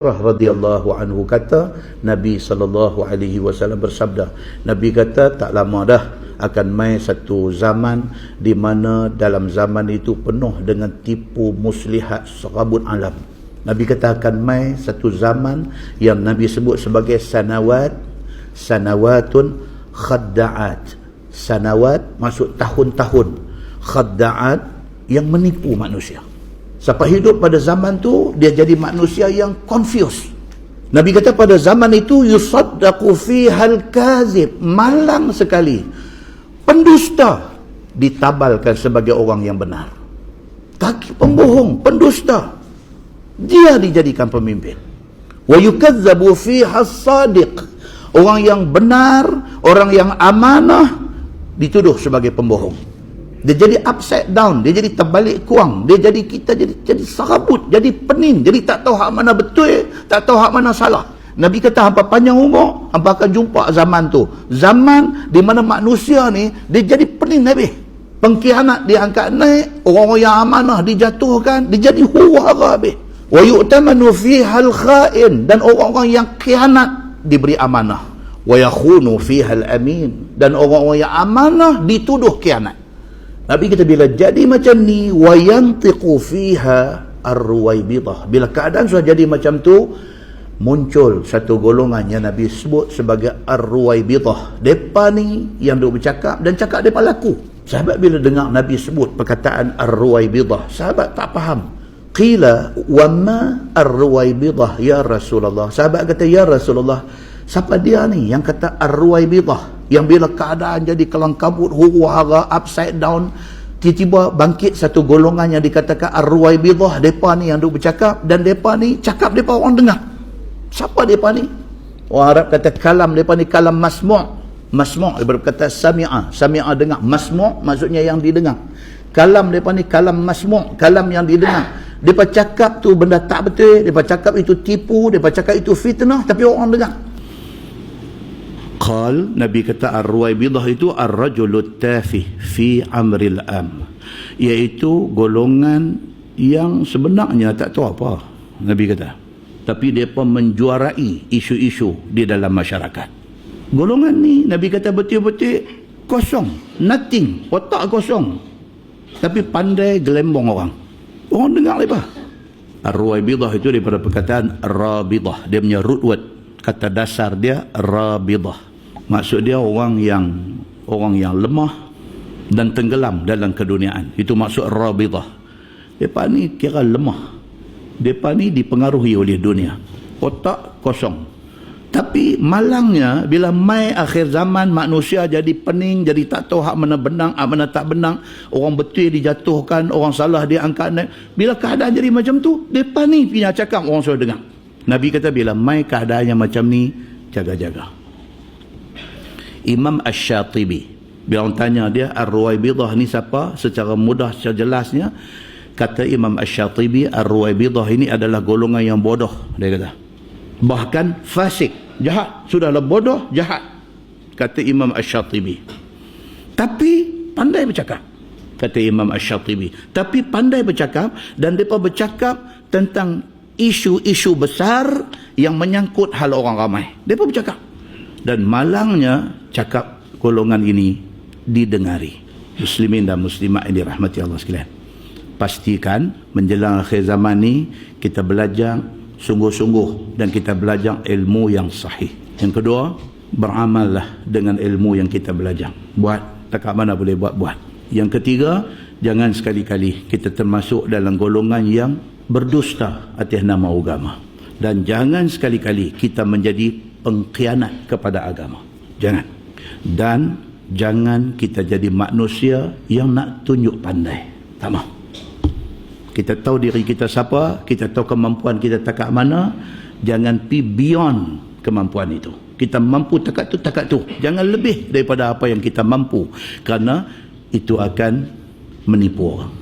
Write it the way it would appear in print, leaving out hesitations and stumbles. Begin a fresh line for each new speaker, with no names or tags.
radhiyallahu anhu kata, Nabi SAW bersabda, Nabi kata tak lama dah akan mai satu zaman di mana dalam zaman itu penuh dengan tipu muslihat serabut alam. Nabi kata akan mai satu zaman yang Nabi sebut sebagai sanawatun khadda'at. Sanawat maksud tahun-tahun, khadda'at yang menipu manusia. Siapa hidup pada zaman tu, dia jadi manusia yang confused. Nabi kata pada zaman itu, yusaddaqu fihal kazib, malang sekali. Pendusta ditabalkan sebagai orang yang benar. Kaki pembohong, pendusta, dia dijadikan pemimpin. Wa yukazzabu fihas sadiq, orang yang benar, orang yang amanah, dituduh sebagai pembohong. Dia jadi upside down, dia jadi terbalik kuang, dia jadi kita jadi serabut, jadi pening, jadi tak tahu hak mana betul, tak tahu hak mana salah. Nabi kata hampa panjang umur, hampa akan jumpa zaman tu, zaman di mana manusia ni dia jadi pening habis. Pengkhianat diangkat naik, orang-orang yang amanah dijatuhkan, dia jadi huru-hara habis. Wa yu'tamanu fihal kha'in, dan orang-orang yang khianat diberi amanah. Wa yakhunu fihal amin, dan orang-orang yang amanah dituduh khianat. Nabi kita bila jadi macam ni, wa yantiqu fiha ar-ruwaibidah, bila keadaan sudah jadi macam tu, muncul satu golongan yang Nabi sebut sebagai ar-ruwaibidah. Depa ni yang duk bercakap dan cakap depa laku. Sahabat bila dengar Nabi sebut perkataan ar-ruwaibidah, sahabat tak faham. Qila wa ma ar-ruwaibidah ya Rasulullah. Sahabat kata, ya Rasulullah, siapa dia ni yang kata ar-ruwaibidah, yang bila keadaan jadi kelang kabut, huru-hara, upside down, tiba-tiba bangkit satu golongan yang dikatakan ar-ruwaibidah. Depa ni yang duk bercakap, dan depa ni cakap depa orang dengar. Siapa depa ni? Orang Arab kata kalam depa ni kalam masmu'. Masmu' daripada kata sami'a, sami'a dengar. Masmu' maksudnya yang didengar. Kalam depa ni kalam masmu', kalam yang didengar. Depa cakap tu benda tak betul, depa cakap itu tipu, depa cakap itu fitnah, tapi orang dengar. Qal, Nabi kata ar-ruwaibidah itu ar-rajulut tafih fi amril am, iaitu golongan yang sebenarnya tak tahu apa, Nabi kata, tapi mereka menjuarai isu-isu di dalam masyarakat. Golongan ni Nabi kata betul-betul kosong, nothing, otak kosong, tapi pandai gelembong orang. Orang dengar lepas. Ar-ruwaibidah itu daripada perkataan rabidah, dia punya root word, kata dasar dia rabidah. Maksud dia orang yang lemah dan tenggelam dalam keduniaan. Itu maksud rabidah. Depa ni kira lemah. Depa ni dipengaruhi oleh dunia. Otak kosong. Tapi malangnya bila mai akhir zaman, manusia jadi pening, jadi tak tahu hak mana benang, hak mana tak benang. Orang betul dijatuhkan, orang salah diangkat naik. Bila keadaan jadi macam tu, depa ni punya cakap orang suruh dengar. Nabi kata bila mai keadaannya macam ni, jaga-jaga. Imam Ash-Shatibi, bila orang tanya dia ar-ruwaibidah ni siapa, secara mudah, secara jelasnya, kata Imam Ash-Shatibi, ar-ruwaibidah ini adalah golongan yang bodoh, dia kata. Bahkan fasik, jahat. Sudahlah bodoh, jahat, kata Imam Ash-Shatibi. Tapi pandai bercakap, kata Imam Ash-Shatibi. Tapi pandai bercakap, dan mereka bercakap tentang isu-isu besar yang menyangkut hal orang ramai. Mereka bercakap. Dan malangnya cakap golongan ini didengari. Muslimin dan muslimat yang dirahmati Allah sekalian, pastikan menjelang akhir zaman ni kita belajar sungguh-sungguh dan kita belajar ilmu yang sahih. Yang kedua, beramallah dengan ilmu yang kita belajar. Buat dekat mana boleh buat. Yang ketiga, jangan sekali-kali kita termasuk dalam golongan yang berdusta atas nama agama. Dan jangan sekali-kali kita menjadi pengkhianat kepada agama. Jangan. Dan jangan kita jadi manusia yang nak tunjuk pandai. Tak mahu. Kita tahu diri kita siapa, kita tahu kemampuan kita takat mana, jangan pergi beyond kemampuan itu. Kita mampu takat tu. Jangan lebih daripada apa yang kita mampu, kerana itu akan menipu orang.